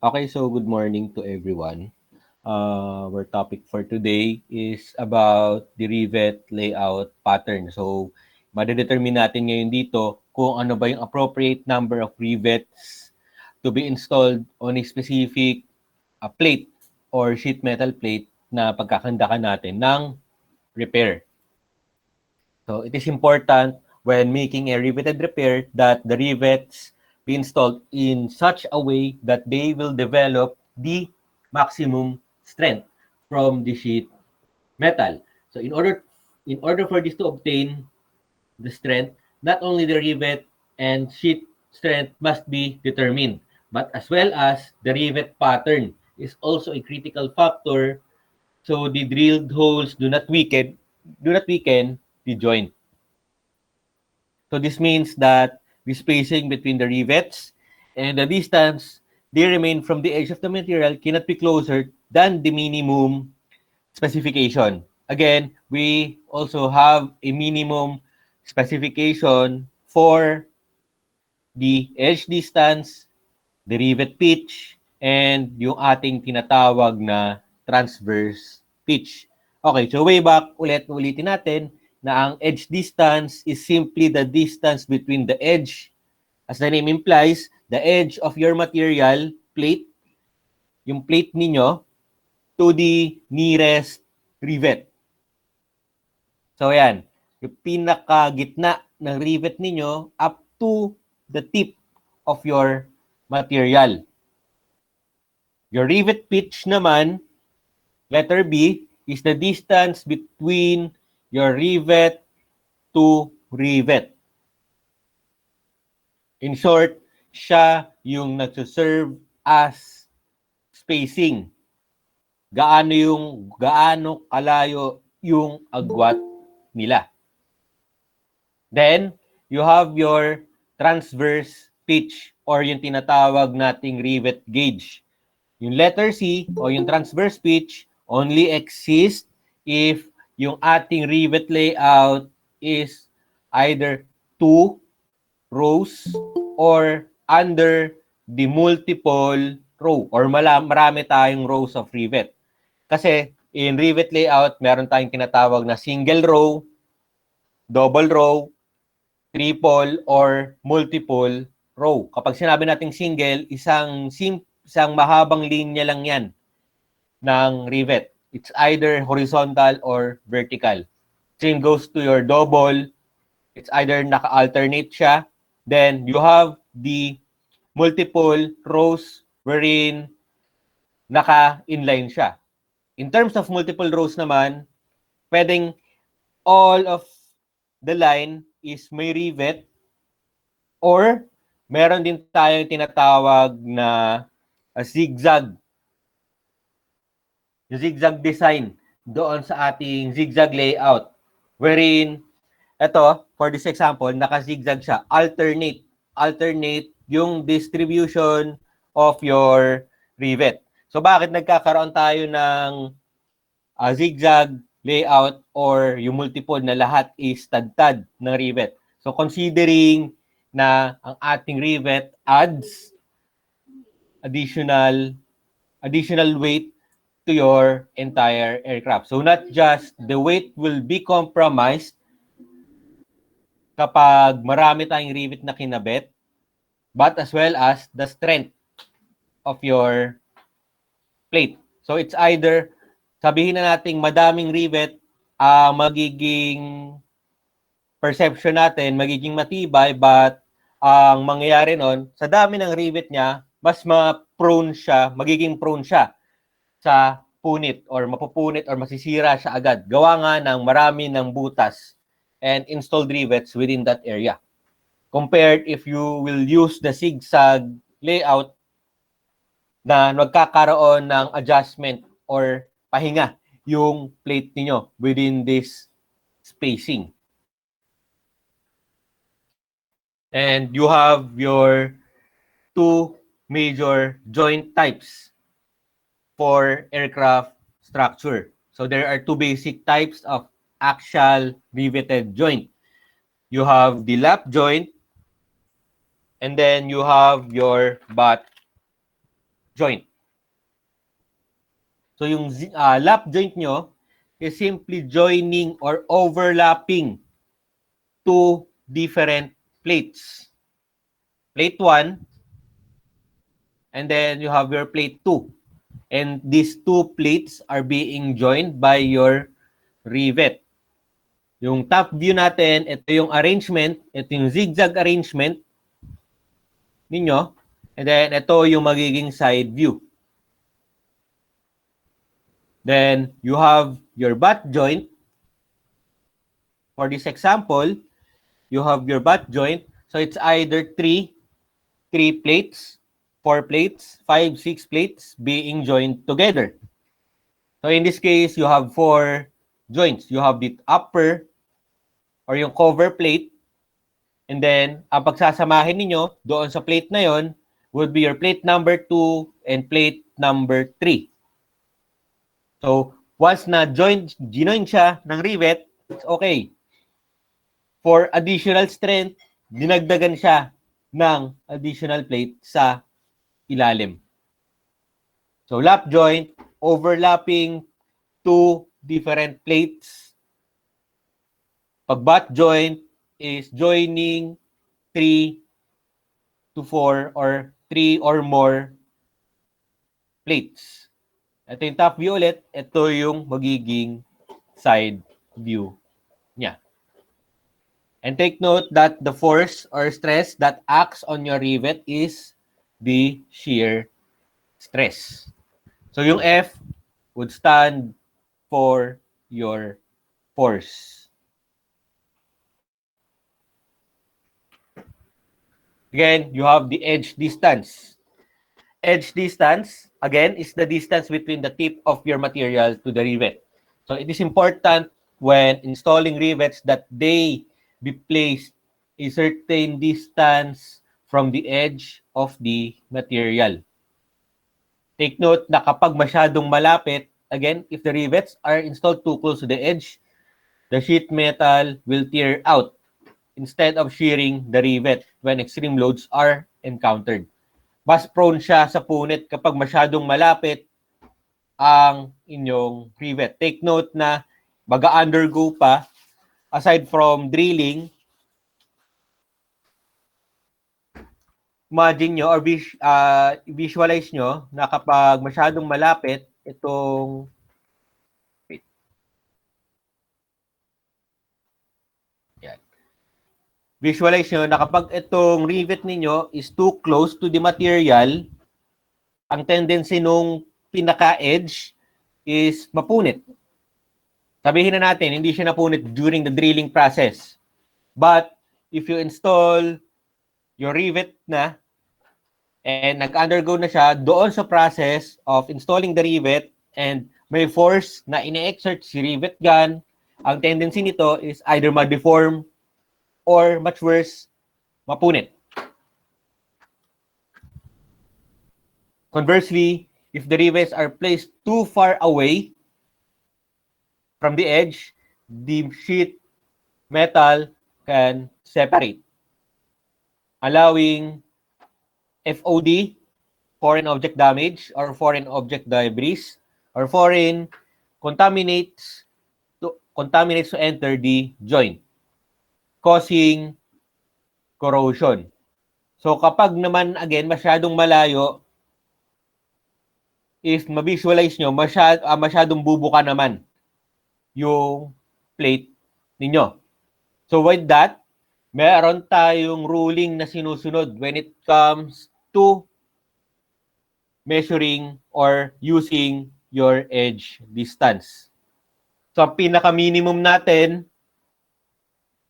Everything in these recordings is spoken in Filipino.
Okay, so good morning to everyone. Our topic for today is about the rivet layout pattern. So, madedetermine natin ngayon dito kung ano ba yung appropriate number of rivets to be installed on a specific plate or sheet metal plate na pagkakandakan natin ng repair. So, it is important when making a riveted repair that the rivets be installed in such a way that they will develop the maximum strength from the sheet metal. So, in order for this to obtain the strength, not only the rivet and sheet strength must be determined, but as well as the rivet pattern is also a critical factor so the drilled holes do not weaken the joint. So this means that the spacing between the rivets and the distance they remain from the edge of the material cannot be closer than the minimum specification. Again, we also have a minimum specification for the edge distance, the rivet pitch, and yung ating tinatawag na transverse pitch. Okay, so way back, ulitin natin na ang edge distance is simply the distance between the edge, as the name implies, the edge of your material, plate, yung plate ninyo, to the nearest rivet. So yan, yung pinakagitna ng rivet ninyo up to the tip of your material. Your rivet pitch naman, letter B, is the distance between your rivet to rivet. In short, siya yung nagsuserve as spacing. Gaano kalayo yung agwat nila. Then, you have your transverse pitch or yung tinatawag nating rivet gauge. Yung letter C o yung transverse pitch only exists if yung ating rivet layout is either 2 rows or under the multiple row or marami tayong rows of rivet. Kasi in rivet layout, meron tayong tinatawag na single row, double row, triple, or multiple row. Kapag sinabi nating single, isang mahabang linya lang yan ng rivet. It's either horizontal or vertical. Same goes to your double. It's either naka-alternate siya. Then you have the multiple rows wherein naka-inline siya. In terms of multiple rows naman, pwedeng all of the line is may rivet or meron din tayong tinatawag na zigzag. Zigzag design doon sa ating zigzag layout. Wherein, ito, for this example, naka-zigzag siya. Alternate yung distribution of your rivet. So, bakit nagkakaroon tayo ng zigzag layout or yung multiple na lahat is tad-tad ng rivet? So, considering na ang ating rivet adds additional weight to your entire aircraft. So not just the weight will be compromised kapag marami tayong rivet na kinabit, but as well as the strength of your plate. So it's either, sabihin na nating madaming rivet, magiging perception natin, magiging matibay, but ang mangyayari nun, sa dami ng rivet niya, mas magiging prone siya sa punit or mapupunit or masisira siya agad. Gawa nga ng marami ng butas and installed rivets within that area. Compared if you will use the zigzag layout na magkakaroon ng adjustment or pahinga yung plate niyo within this spacing. And you have your two major joint types for aircraft structure. So there are two basic types of axial riveted joint. You have the lap joint, and then you have your butt joint. So yung lap joint nyo is simply joining or overlapping two different plates. Plate 1, and then you have your plate 2. And these two plates are being joined by your rivet. Yung top view natin, ito yung arrangement, ito yung zigzag arrangement ninyo. And then ito yung magiging side view. Then you have your butt joint. For this example, you have your butt joint. So it's either three plates, 4 plates, 5, 6 plates being joined together. So in this case, you have 4 joints. You have the upper or yung cover plate, and then ang pagsasamahin ninyo doon sa plate na yon would be your plate number 2 and plate number 3. So once na ginoin siya ng rivet, it's okay. For additional strength, dinagdagan siya ng additional plate sa ilalim. So lap joint, overlapping two different plates. Pag butt joint is joining 3 to 4 or 3 or more plates. Ito yung top view ulit. Ito yung magiging side view niya. And take note that the force or stress that acts on your rivet is the shear stress. So yung F would stand for your force. Again, you have the edge distance. Edge distance, again, is the distance between the tip of your material to the rivet. So it is important when installing rivets that they be placed a certain distance from the edge of the material. Take note na kapag masyadong malapit, again, if the rivets are installed too close to the edge, the sheet metal will tear out instead of shearing the rivet when extreme loads are encountered. Mas prone siya sa punit kapag masyadong malapit ang inyong rivet. Take note na mag-undergo pa, aside from drilling, imagine nyo or visualize nyo na kapag masyadong malapit itong visualize nyo na kapag itong rivet ninyo is too close to the material, ang tendency nung pinaka-edge is mapunit. Sabihin na natin, hindi siya napunit during the drilling process. But if you install your rivet na and nag-undergo na siya doon sa process of installing the rivet and may force na ine-exert si rivet gun, ang tendency nito is either ma-deform or much worse, mapunit. Conversely, if the rivets are placed too far away from the edge, the sheet metal can separate, allowing FOD, foreign object damage, or foreign object debris, or foreign contaminates to enter the joint, causing corrosion. So kapag naman, again, masyadong malayo, if ma-visualize nyo, masyadong bubuka naman yung plate ninyo. So with that, meron tayong ruling na sinusunod when it comes to measuring or using your edge distance. So ang pinaka-minimum natin,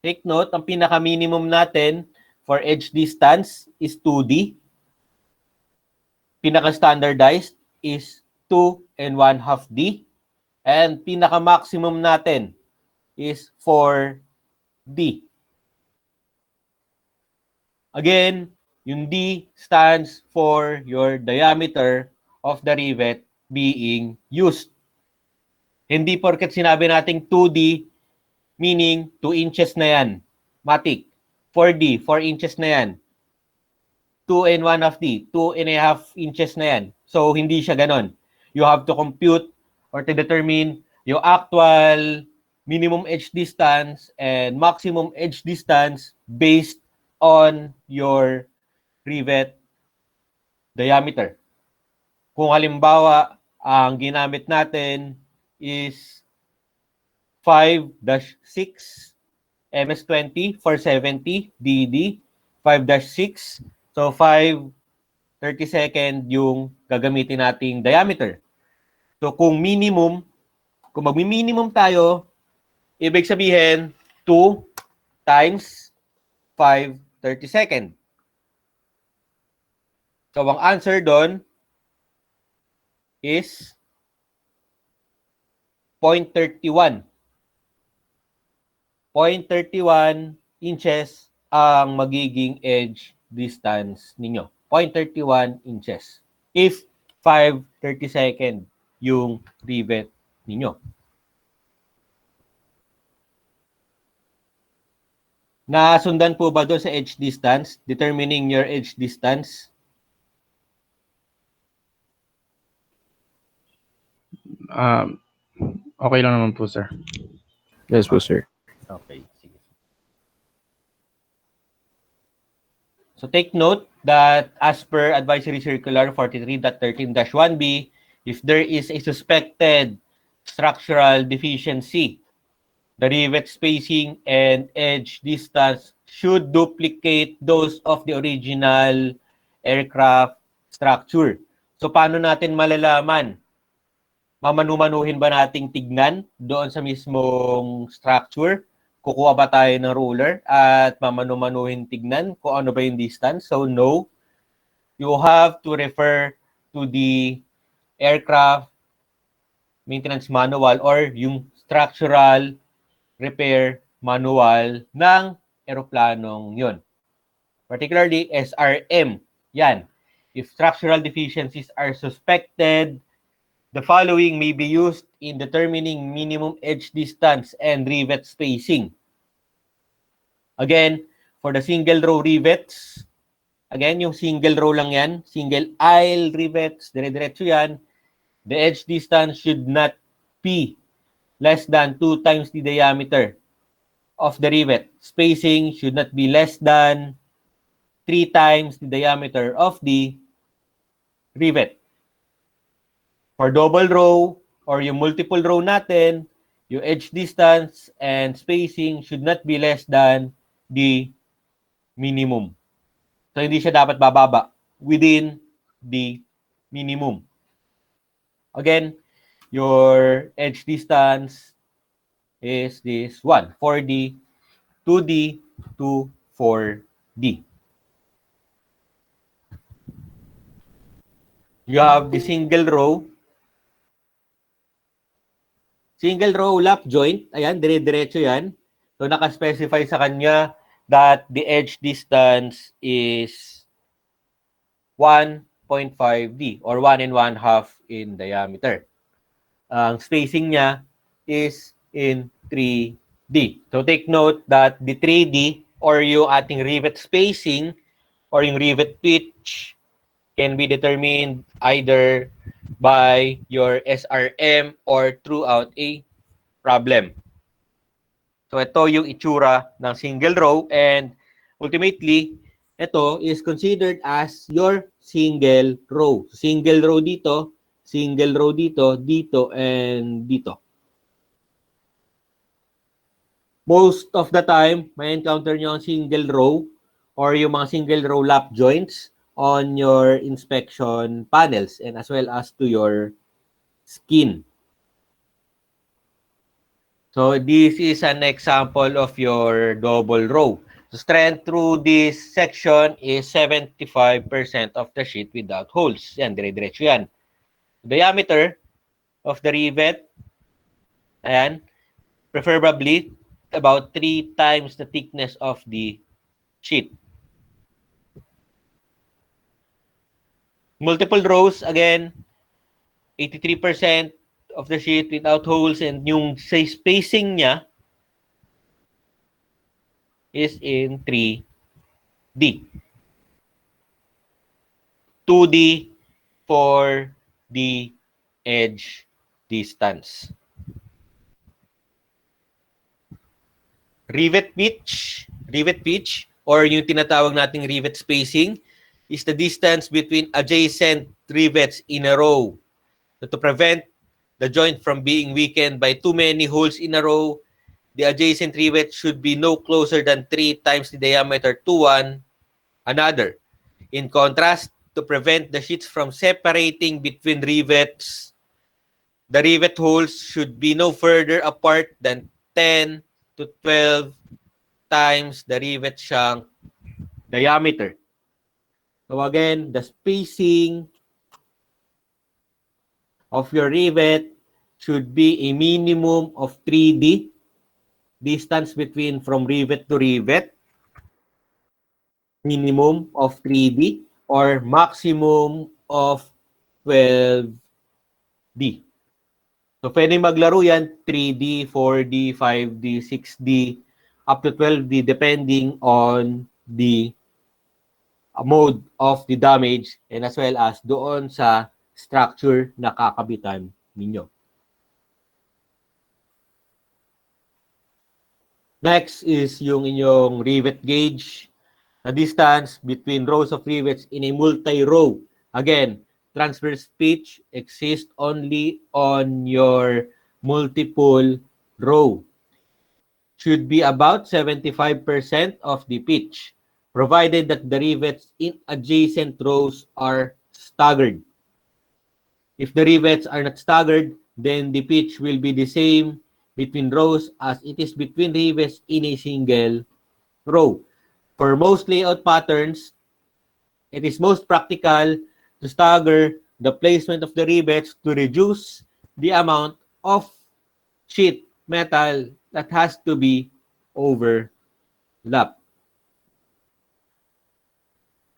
take note, ang pinaka-minimum natin for edge distance is 2D. Pinaka-standardized is 2 1/2 D. And pinaka-maximum natin is 4D. Again, yung D stands for your diameter of the rivet being used. Hindi porket sinabi nating 2D, meaning 2 inches na yan. Matik. 4D, 4 inches na yan. 2 1/2 D, 2 1/2 inches na yan. So, hindi siya ganon. You have to compute or to determine yung actual minimum edge distance and maximum edge distance based on your rivet diameter. Kung halimbawa, ang ginamit natin is 5-6 MS-20 470 DD 5-6. So 5/32 yung gagamitin nating diameter. So kung magmi-minimum tayo, ibig sabihin 2 times 5/32. So ang answer doon is 0.31. 0.31 inches ang magiging edge distance ninyo. 0.31 inches. If 5/32 yung rivet ninyo. Nasundan po ba doon sa edge distance? Determining your edge distance? Okay lang naman po, sir. Yes po, sir. Okay, sige. So take note that as per Advisory Circular 43.13-1B, if there is a suspected structural deficiency, the rivet spacing and edge distance should duplicate those of the original aircraft structure. So paano natin malalaman? Mamanu-manuhin ba nating tignan doon sa mismong structure? Kukuha ba tayo ng ruler at mamanu-manuhin tignan kung ano ba yung distance? So no, you have to refer to the aircraft maintenance manual or yung structural repair manual ng eroplanong yun. Particularly SRM. Yan. If structural deficiencies are suspected, the following may be used in determining minimum edge distance and rivet spacing. Again, for the single row rivets, again, yung single row lang yan, single aisle rivets, dire-diretso yan, the edge distance should not be less than 2 times the diameter of the rivet. Spacing should not be less than 3 times the diameter of the rivet. For double row or yung multiple row natin, yung edge distance and spacing should not be less than the minimum. So, hindi siya dapat bababa within the minimum. Again, your edge distance is this one, 4D, 2D to 4D. You have the single row lap joint. Ayan, dire-diretso yan. So, naka-specify sa kanya that the edge distance is 1.5D or 1 1/2 in diameter. Ang spacing niya is in 3D. So, take note that the 3D or yung ating rivet spacing or yung rivet pitch can be determined either by your SRM or throughout a problem. So ito yung itsura ng single row and ultimately, ito is considered as your single row. Single row dito, dito, and dito. Most of the time, may encounter nyo ang single row or yung mga single row lap joints on your inspection panels and as well as to your skin. So this is an example of your double row. So strength through this section is 75% of the sheet without holes. Yan, dire-diretso yan. Diameter of the rivet, ayan, preferably about 3 times the thickness of the sheet. Multiple rows, again, 83% of the sheet without holes and yung spacing niya is in 3D. 2D, for the edge distance. Rivet pitch, or yung tinatawag nating rivet spacing, is the distance between adjacent rivets in a row. So to prevent the joint from being weakened by too many holes in a row, the adjacent rivet should be no closer than 3 times the diameter to one another. In contrast, to prevent the sheets from separating between rivets, the rivet holes should be no further apart than 10 to 12 times the rivet shank diameter. So again, the spacing of your rivet should be a minimum of 3D distance between from rivet to rivet, minimum of 3D, or maximum of 12D. So pwede maglaro yan 3D, 4D, 5D, 6D, up to 12D depending on the mode of the damage and as well as doon sa structure na kakabitan ninyo. Next is yung inyong rivet gauge. The distance between rows of rivets in a multi-row. Again, transverse pitch exists only on your multiple row. Should be about 75% of the pitch, provided that the rivets in adjacent rows are staggered. If the rivets are not staggered, then the pitch will be the same between rows as it is between rivets in a single row. For most layout patterns, it is most practical to stagger the placement of the rivets to reduce the amount of sheet metal that has to be overlapped.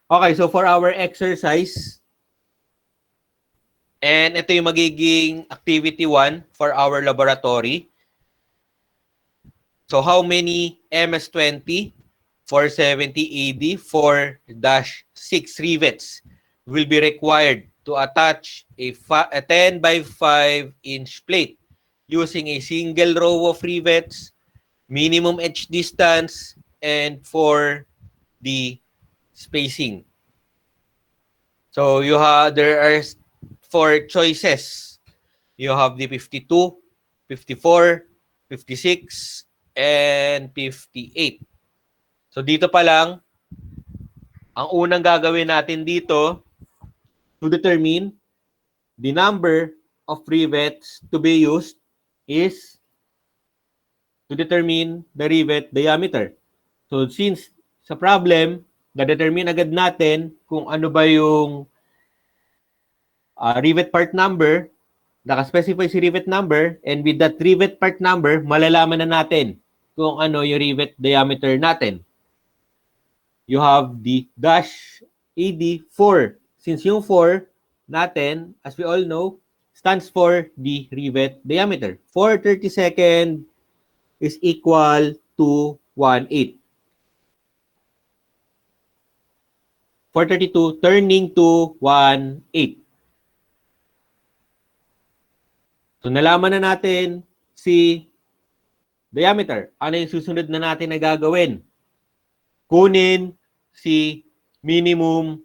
Okay, so for our exercise, and ito yung magiging activity 1 for our laboratory. So how many MS-20 470 AD 4-6 rivets will be required to attach a 10 by 5 inch plate using a single row of rivets, minimum edge distance, and for the spacing. So there are 4 choices. You have the 52, 54, 56, and 58. So dito pa lang, ang unang gagawin natin dito to determine the number of rivets to be used is to determine the rivet diameter. So since sa problem, na-determine agad natin kung ano ba yung rivet part number, naka-specify si rivet number, and with that rivet part number, malalaman na natin kung ano yung rivet diameter natin. You have the dash AD4. Since yung 4 natin, as we all know, stands for the rivet diameter. 4/32 is equal to 1/8. 432 turning to 1/8. So nalaman na natin si diameter. Ano yung susunod na natin na gagawin? Kunin si minimum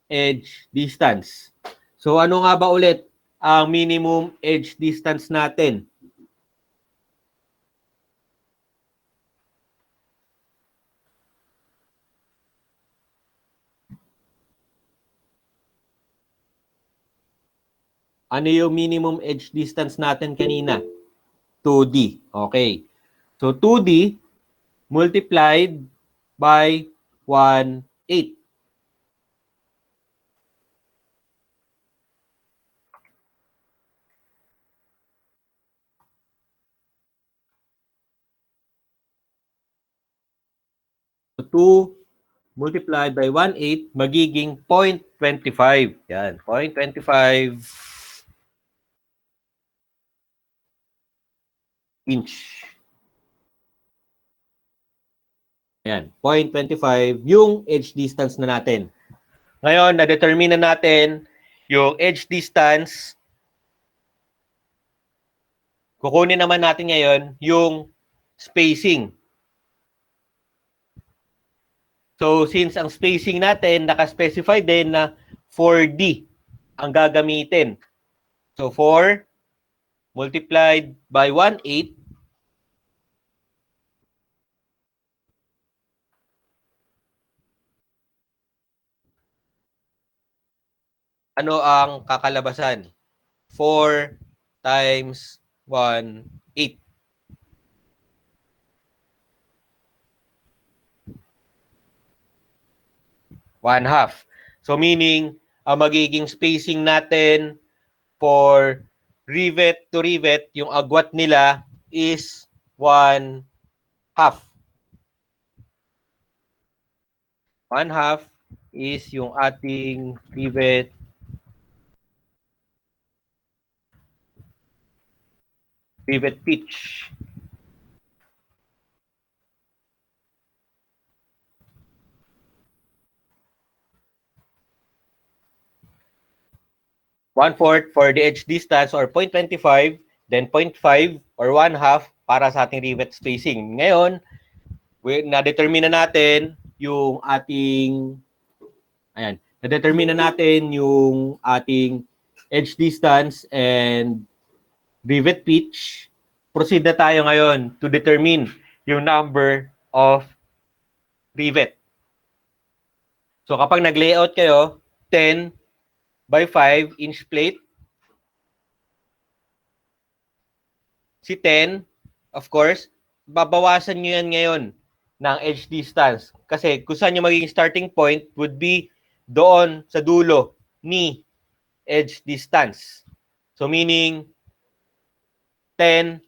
edge distance. So ano nga ba ulit ang minimum edge distance natin? Ano yung minimum edge distance natin kanina? 2D. Okay. So 2D multiplied by 1/8. So 2 multiplied by 1/8 magiging 0.25. Yan, 0.25 inch. Yan, 0.25 yung edge distance na natin. Ngayon, na-determine na natin Yung edge distance, kukunin naman natin ngayon yung spacing. So, since ang spacing natin, naka-specify din na 4D ang gagamitin. So, 4 multiplied by 1/8, ano ang kakalabasan? 4 times 1/8. 1/2. So, meaning, ang magiging spacing natin for rivet to rivet, yung agwat nila is 1/2. 1/2 is yung ating rivet pitch. 1/4 for the edge distance or 0.25, then 0.5 or 1/2 para sa ating rivet spacing. Ngayon, na-determine na natin yung ating na-determine na natin yung ating edge distance and rivet pitch. Proceed na tayo ngayon to determine yung number of rivet. So kapag nag-layout kayo, 10 by 5 inch plate, si 10, of course, babawasan nyo yan ngayon ng edge distance. Kasi kung saan yung magiging starting point would be doon sa dulo ni edge distance. So meaning, 10,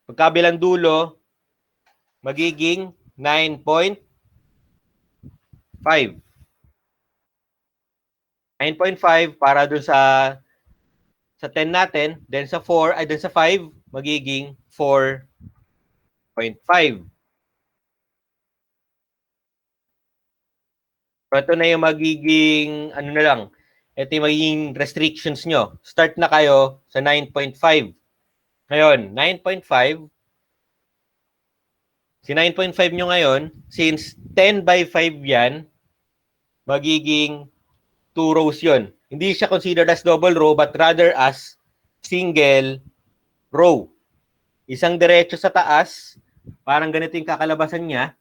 pagkabilang dulo, magiging 9.5. 9.5 para dun sa 10 natin, then sa 4, ay dun sa 5, magiging 4.5. So ito na yung magiging, ano na lang, ito yung magiging restrictions nyo. Start na kayo sa 9.5. Ngayon, 9.5, si 9.5 nyo ngayon, since 10 by 5 yan, magiging 2 rows yun. Hindi siya considered as double row, but rather as single row. Isang diretso sa taas, parang ganito yung kakalabasan niya.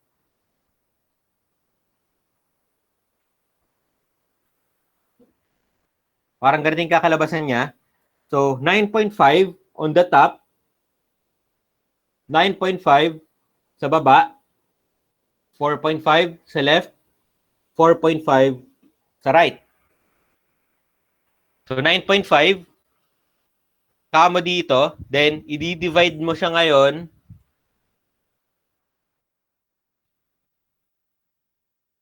Parang ganito yung kakalabasan niya. So, 9.5 on the top, 9.5 sa baba, 4.5 sa left, 4.5 sa right. So, 9.5, kamo dito, then i-divide mo siya ngayon.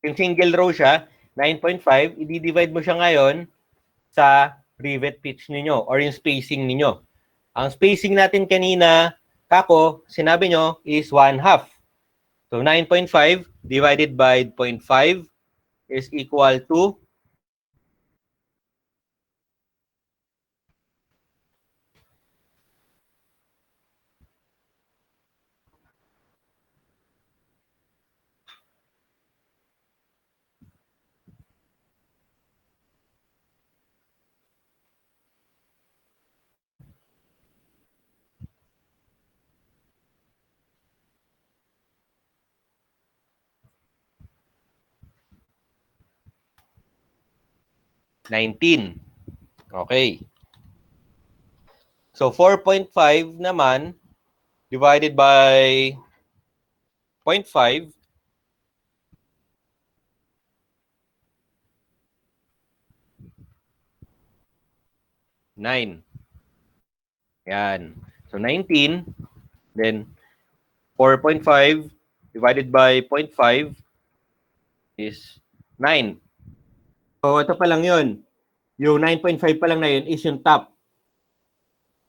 Yung single row siya, 9.5, i-divide mo siya ngayon sa rivet pitch ninyo or yung spacing ninyo. Ang spacing natin kanina, kako, sinabi nyo, is 1/2. So, 9.5 divided by 0.5 is equal to 19. Okay. So, 4.5 naman divided by 0.5 9. Yan. So, 19. Then, 4.5 divided by 0.5 is 9. So, ito pa lang yun. Yung 9.5 pa lang na yun is yung top.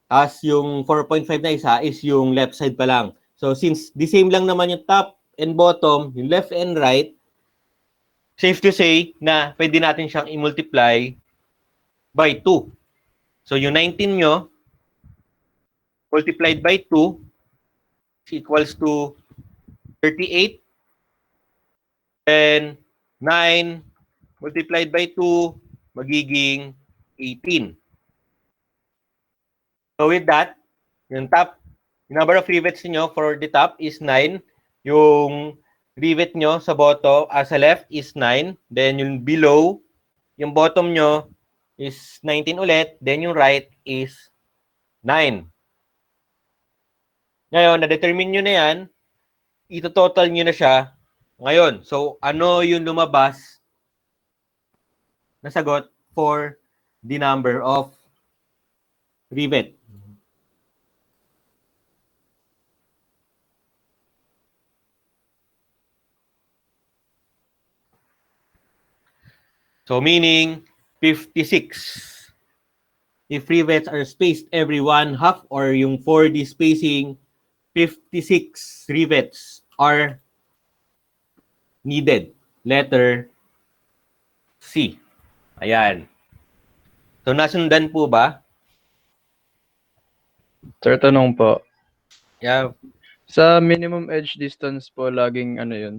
Tapos yung 4.5 na isa is yung left side pa lang. So, since the same lang naman yung top and bottom, yung left and right, safe to say na pwede natin siyang i-multiply by 2. So yung 19 nyo multiplied by 2 is equals to 38. Then 9 multiplied by 2 magiging 18. So with that, yung top, yung number of rivets niyo for the top is 9. Yung rivet nyo sa bottom, sa left is 9. Then yung below, yung bottom nyo is 19 ulit. Then yung right is 9. Ngayon, na-determine nyo na yan, ito-total nyo na siya ngayon. So, ano yung lumabas na sagot for the number of rivet? So, meaning 56. If rivets are spaced every 1/2 or yung 4D spacing, 56 rivets are needed. Letter C. Ayan. So, nasundan po ba? Sir, tanong po. Yeah. Sa minimum edge distance po, laging ano yun?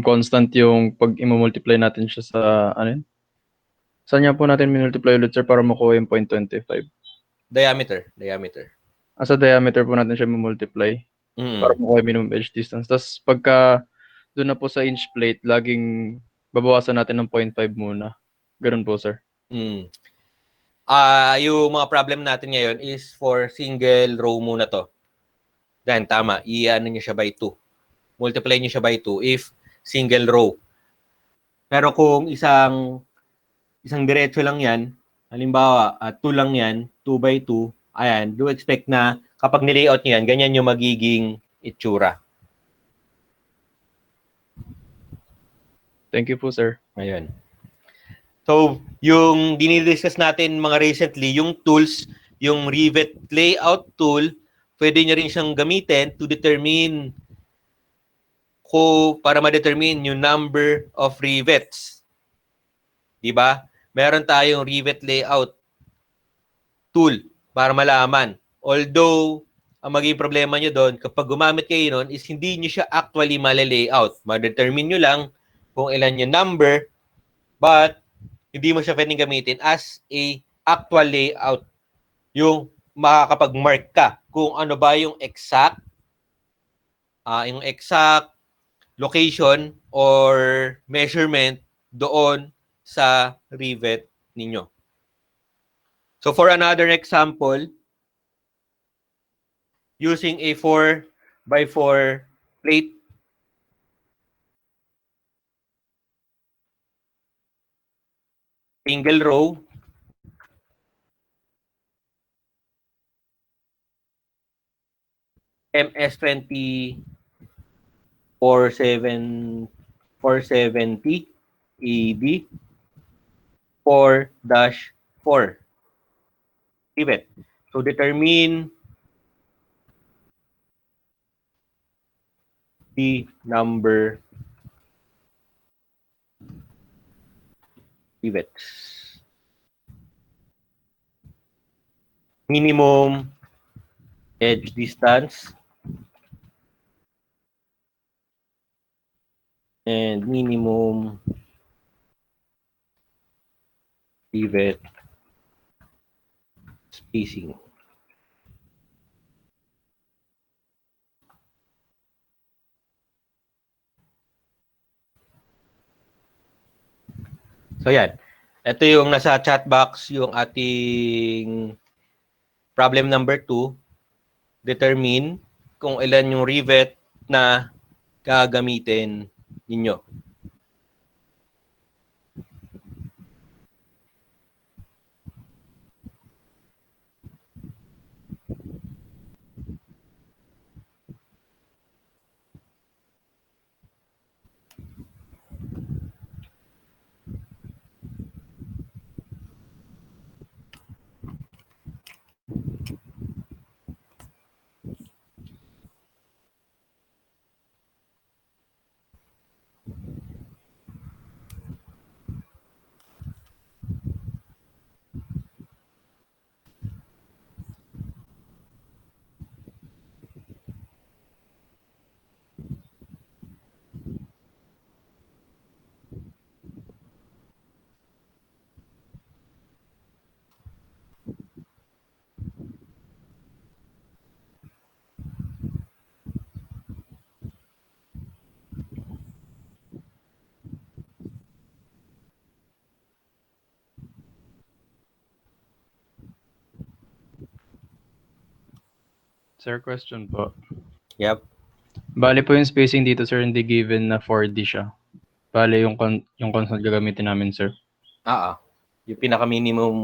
Constant yung pag i-multiply natin siya sa ano yun? Saan niya po natin minultiply ulit, sir, para makuha yung 0.25? Diameter. Sa diameter po natin siya multiply para makuha yung minimum edge distance. Tapos pagka doon na po sa inch plate, laging babawasan natin ng 0.5 muna. Ganun po, sir. Yung mga problem natin ngayon is for single row muna to. Then, tama. I-ano nyo siya by 2. Multiply nyo siya by 2 if single row. Pero kung isang diretso lang yan, halimbawa, 2 lang yan, 2 by 2, ayan, do expect na kapag nilayout nyo yan, ganyan yung magiging itsura. Thank you po, sir. Ayun. So, yung dinidiscuss natin mga recently, yung tools, yung rivet layout tool, pwede nyo rin siyang gamitin to determine para ma-determine yung number of rivets. Diba? Meron tayong rivet layout tool para malaman. Although, ang magiging problema nyo doon, kapag gumamit kayo nun, is hindi nyo siya actually mali-layout. Ma-determine nyo lang kung ilan yung number, but hindi mo siya pwedeng gamitin as a actual layout. Yung makakapag-mark ka kung ano ba yung exact location or measurement doon sa rivet ninyo. So for another example, using a 4 by 4 plate, single row, MS20 470 ED 4-4 rivet. So determine the number rivets. Minimum edge distance and minimum rivet spacing. So yan. Ito yung nasa chat box, yung ating problem number 2. Determine kung ilan yung rivet na gagamitin ninyo. Sir, question po. Yep. Bale po yung spacing dito, sir, hindi given na 4D siya. Bale yung console gagamitin namin, sir. Ah. Yung pinaka-minimum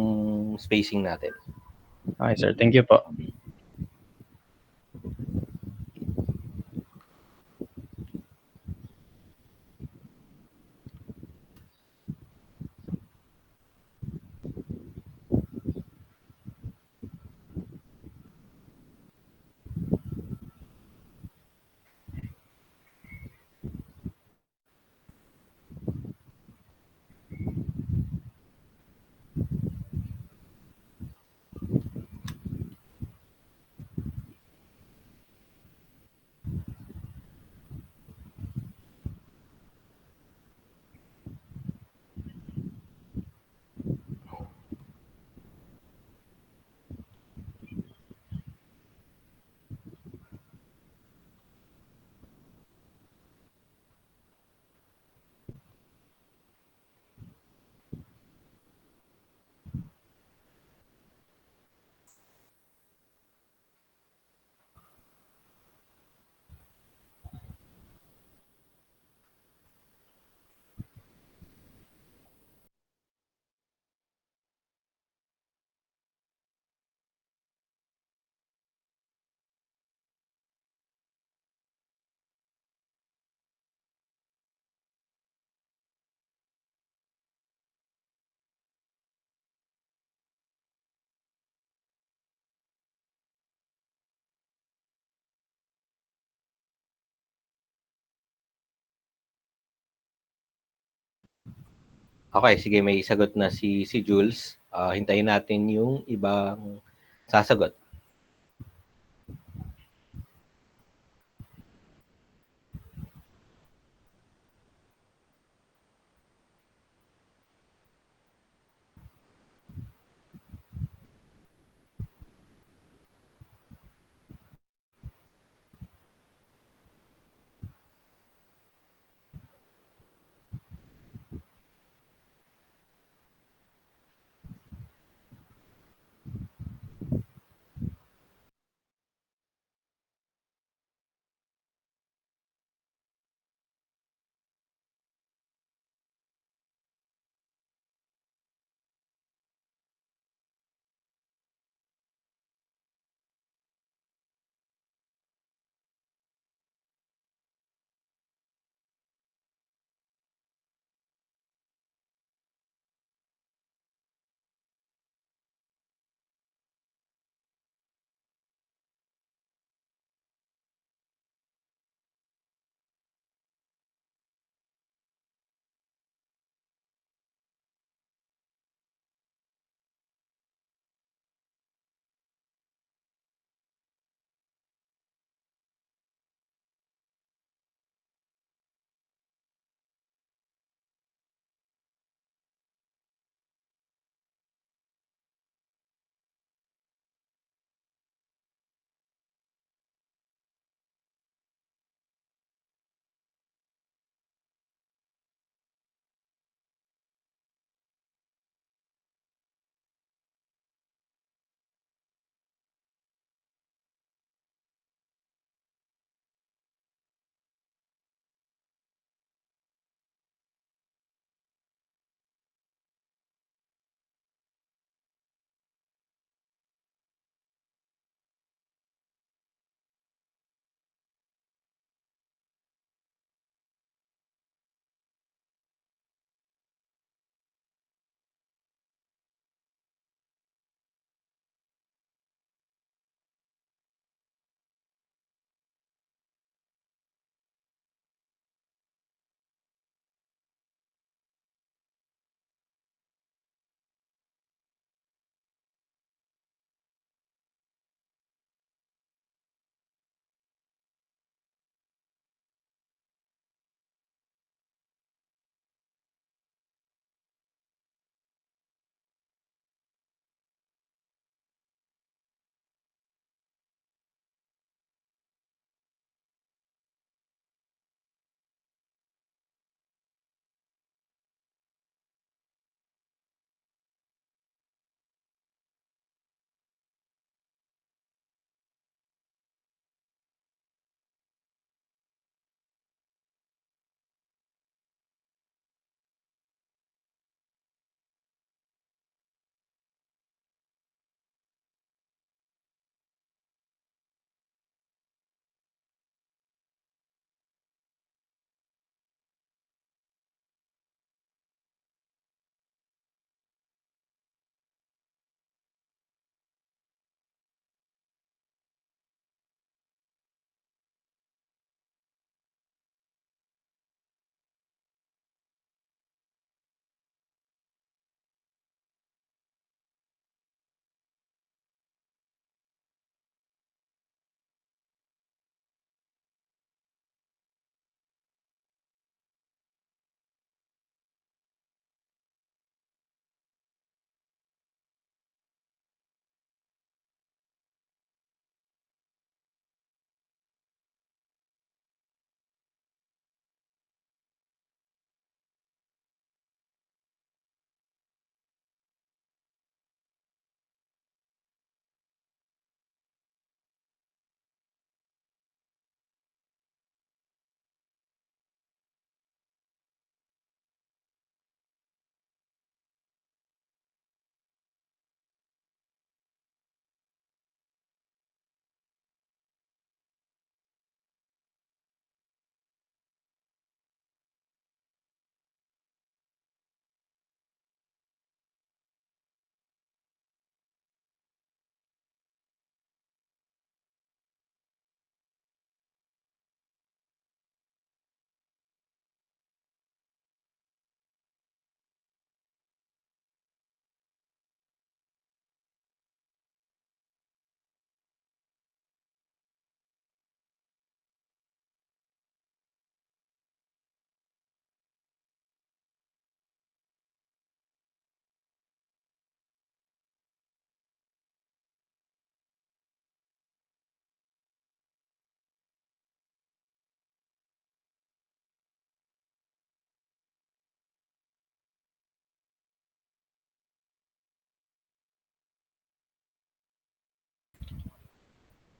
spacing natin. Okay, sir. Thank you po. Okay, sige, may sagot na si Jules. Hintayin natin yung ibang sasagot.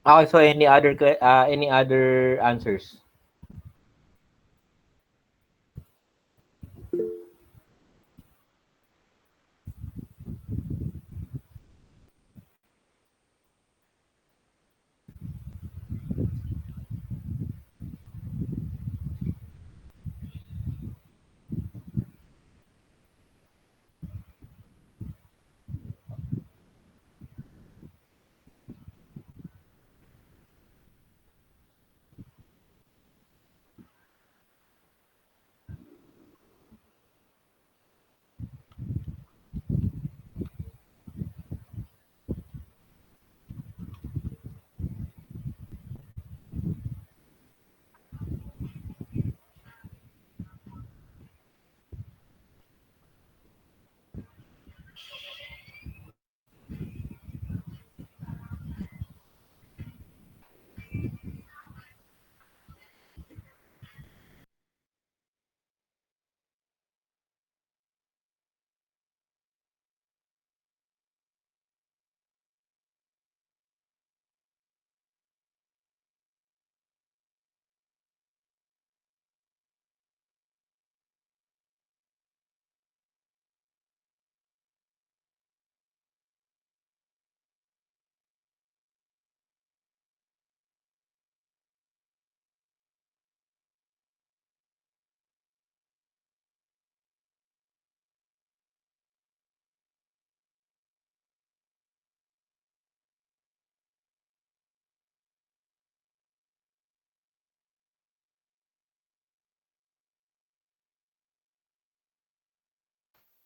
Okay, so any other answers?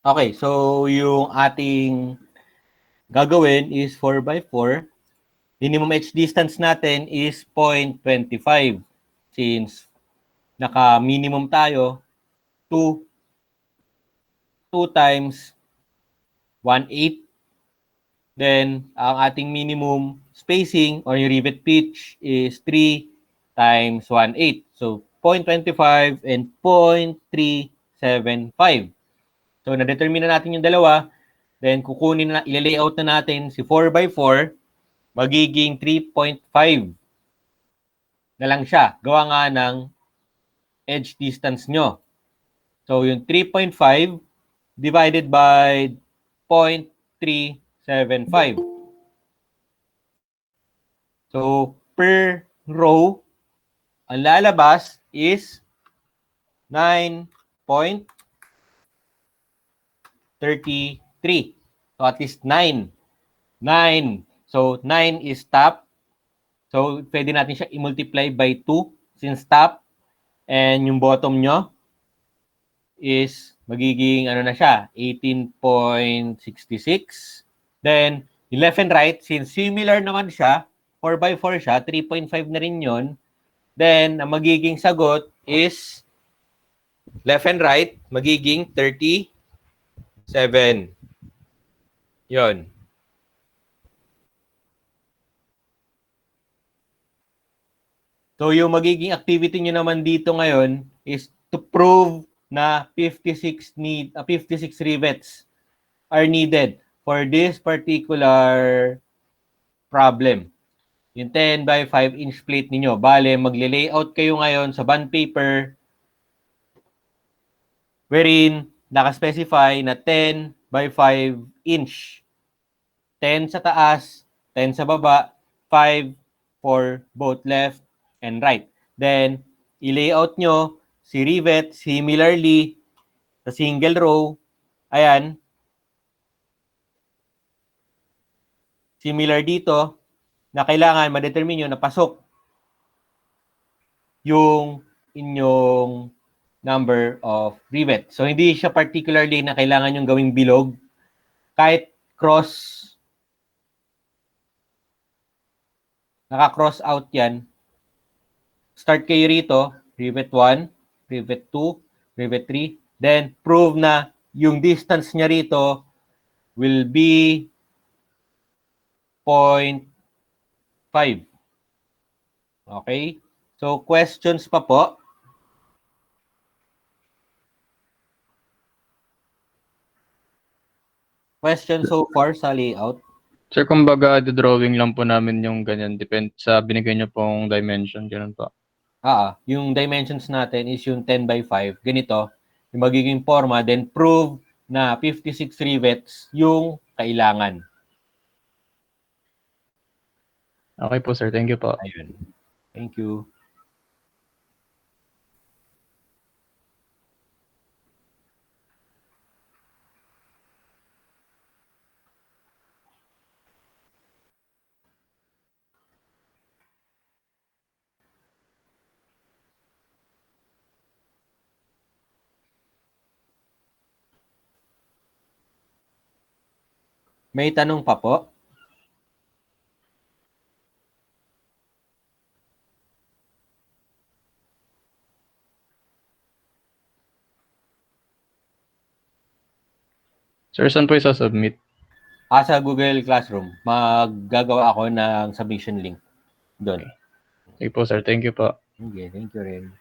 Okay, so yung ating gagawin is 4x4. Minimum edge distance natin is 0.25. Since naka-minimum tayo, 2, 2 times 1/8. Then, ang ating minimum spacing or yung rivet pitch is 3 times 1/8. So, 0.25 and 0.375. So, na-determine na natin yung dalawa. Then, ile-layout na natin si 4x4. Magiging 3.5 na lang siya. Gawa nga ng edge distance nyo. So, yung 3.5 divided by 0.375. So, per row, ang lalabas is 9.33. So, at least 9. 9. So, 9 is top. So, pwede natin siya i-multiply by 2 since top. And yung bottom nyo is magiging ano na siya, 18.66. Then, yung left and right, since similar naman siya, 4x4 siya, 3.5 na rin yun. Then, ang magiging sagot is left and right, magiging 37. Yun. So, yung magiging activity nyo naman dito ngayon is to prove na 56 rivets are needed for this particular problem. Yung 10 by 5 inch plate ninyo. Bale, magle-layout kayo ngayon sa bond paper wherein naka-specify na 10 by 5 inch. 10 sa taas, 10 sa baba, 5 for both left and right. Then, i-layout nyo si rivet similarly sa single row. Ayan. Similar dito na kailangan ma-determine nyo na pasok yung inyong number of rivet. So, hindi siya particularly na kailangan yung gawing bilog. Kahit naka-cross out yan, start kayo rito, rivet 1, rivet 2, rivet 3, then prove na yung distance niya rito will be 0.5. Okay? So, questions pa po? Question so far sa layout? Sir, kumbaga do-drawing lang po namin yung ganyan depend sa binigay niyo pong dimension, gano'n po? Yung dimensions natin is yung 10 by 5. Ganito, yung magiging forma, then prove na 56 rivets yung kailangan. Okay po sir, thank you po. Ayun. Thank you. May tanong pa po? Sir, saan po isa-submit? Sa Google Classroom, maggagawa ako ng submission link doon. Okay. Sige po sir, thank you po. Okay, thank you rin.